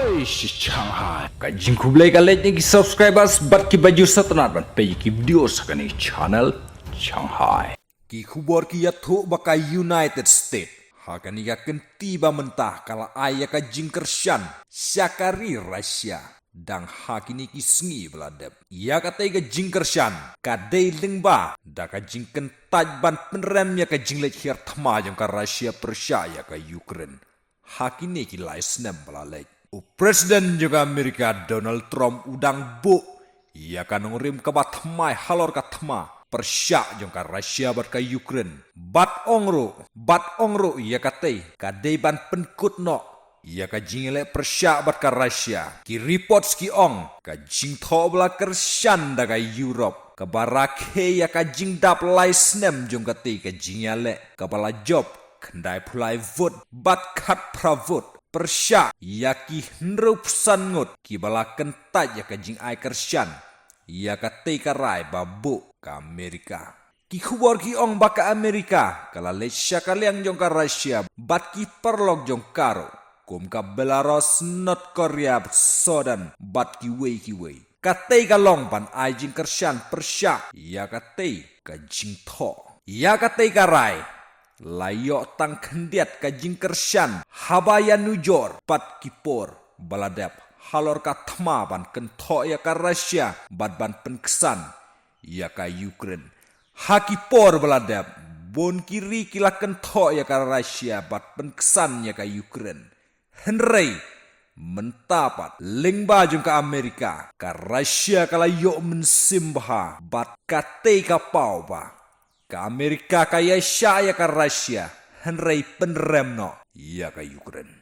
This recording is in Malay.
Oi, Shanghai. Kajing kublai kalet ni subscribers bat ki baju satnat ban pe ki video sakani channel Shanghai. Ki khubor ki yathu baka United States. Hakani ya kenti ba mentah kala aya ka jingkersyan syakari Russia. Dang hakini ki sengi beladep. Ya katai ka jingkersyan kadai lengba da ka jingken taj ban penrem ya ka jinglet hiar thma jong ka Russia Persia ya ka Ukraine. Hakini ki lai snem belalek. Presiden juga Amerika Donald Trump udang bu. Ia kan ngurim ke bat thmai halor ka thma. Persia jong ka Russia bat ka Ukraine. Bat ongro ia katai kadai ban penkut no. Ia ka jingele Persia bat ka Russia. Ki reports ki ong ka jing tho bla kersyan da ka Europe. Ka barake ia ka jing dap lai snem jong katai ka jingale ka bala job kendai pulai vote bat kat pravot. Persia ia ki hendrup sangut ki bala kentaj ya ka jing ai kersyan. Ia ka tei ka rai babu ka Amerika. Ki khubor ki ong baka Amerika kala lesya kaliang jong ka Russia bat ki perlog jong karo. Kum ka Belarus North Korea Sudan bat ki wei. Ka tei ka long pan ai jing kersyan Persia. Ia ka tei ka jing tho. Ia ka tei ka rai. Layok tang kendiat ka jingkersyan habaya nujor pat kipor baladap halor ka thma ban kentho ya ka Russia bat ban penkesan ya ka Ukraine hakipor baladap bon kiri kila kentho ya ka Russia bat penkesan ya ka Ukraine henrei mentapat lengba jung ka Amerika ka Russia kala yok mensimbah bat katei ka pau ba ka Amerika kaya Syaya ka Russia henrei penrem no ia ka Ukraine.